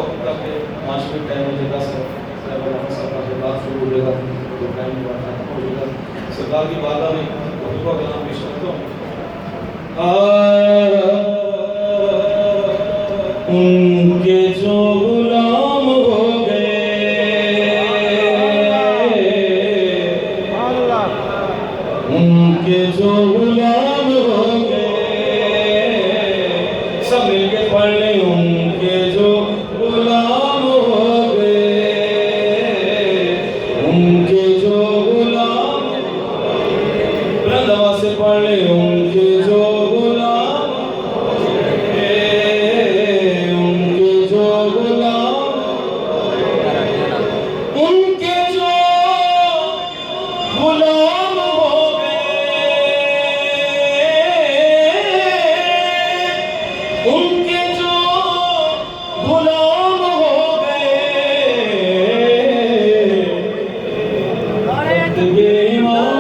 वक्त तक 5 minute time हो जाएगा सरकार शुरू हो जाएगा तो टाइम खत्म हो जाएगा। सरकार की बारगाह में खुतबा कलाम पेश करता हूँ। उनके जो गुलाम हो गए, उनके जो गुलाम हो गए, सब मिलके पढ़ लें। उनके जो गुलाम हो गए, उनके जो गुलाम, बुलंद आवाज से पढ़ लें। उनके जो गुलाम, उनके जो गुलाम, उनके जो गुलाम हो उनके जो गुलाम हो गए, वक्त के इमाम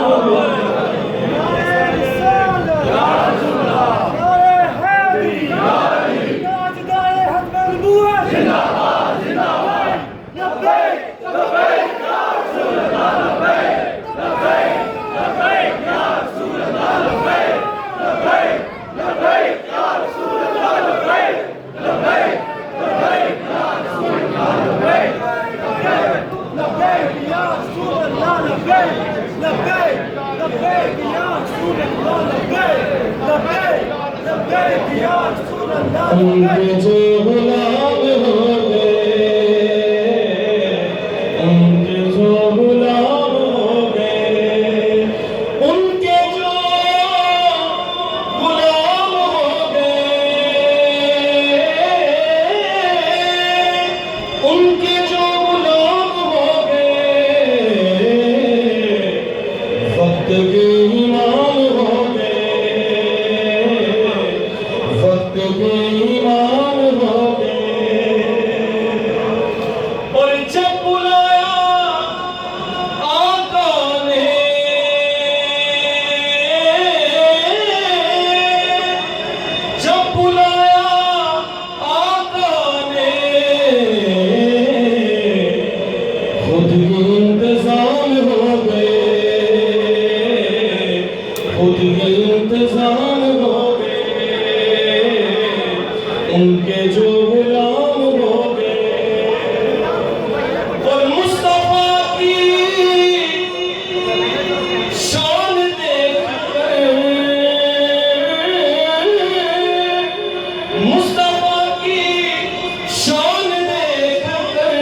उनके जो गुलाम हो गए, उनके जो गुलाम हो गए, उनके जो गुलाम हो गए, उनके जो गुलाम हो गए, वक्त के इमाम हो गए, वक्त के इमाम हो गए। और जब बुलाया आका ने, जब बुलाया आका ने, खुद ही इंतजाम हो गए, खुद ही इंतजाम हो गए। उनके जो गुलाम हो गए, और मुस्तफा की शान देखकर, मुस्तफा की शान देखकर,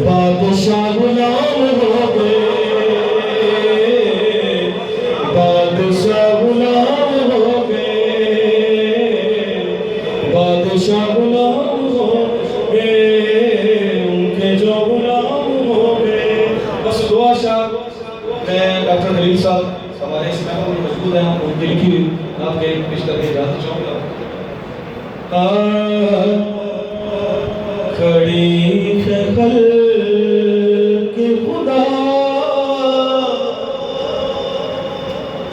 बादशाह गुलाम हो गए, बादशाह गुलाम हो गए, बादशाह गुलाम हो गए, उनके जो गुलाम हो गए। बस दुआ शाह मैं डॉक्टर खलील साहब हमारे इस महफिल में मौजूद हैं, उनकी लिखी हुई आपके पेश करके जाना चाहूँगा। खड़ी है खल्क़ खुदा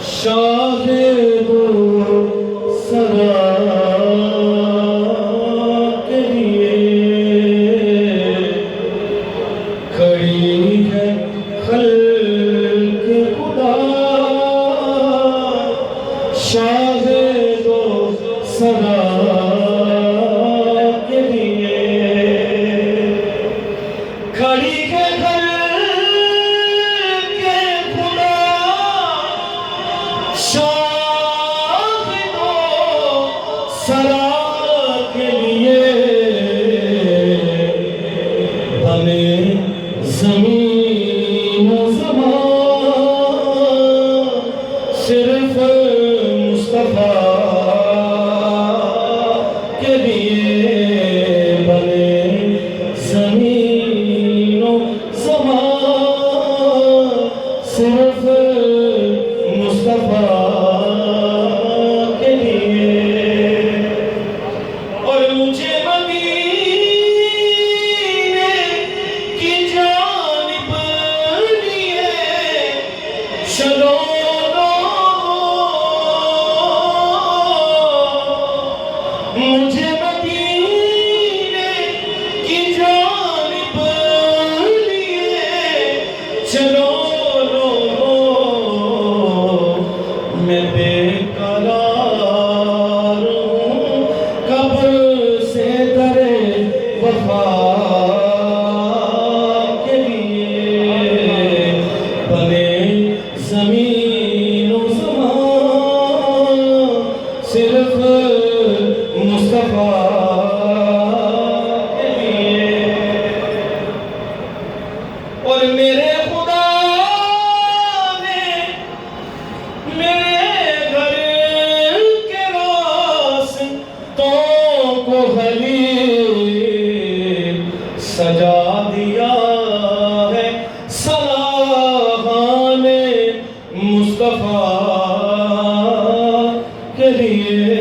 शाहे दो सरा के लिए, खड़ी है खल्क़ खुदा शाहे दो सरा के लिए, खड़ी है खल्क़ खुदा शाहे दो सरा के लिए, बने ज़मीन ज़मान सिर्फ मुस्तफा के लिए, बने ज़मीन ज़मान सिर्फ मुस्तफा के लिए। और मुझे मदीने की जानिब लिए चलो बेकरार हूँ कब से दरे वफा के लिए बने ज़मीन व ज़मान सिर्फ मुस्तफ़ा के लिए। और मेरे खुदा ने मेरे घर के रास्तों को खलील सजा दिया है सलाहाने मुस्तफ़ा के लिए।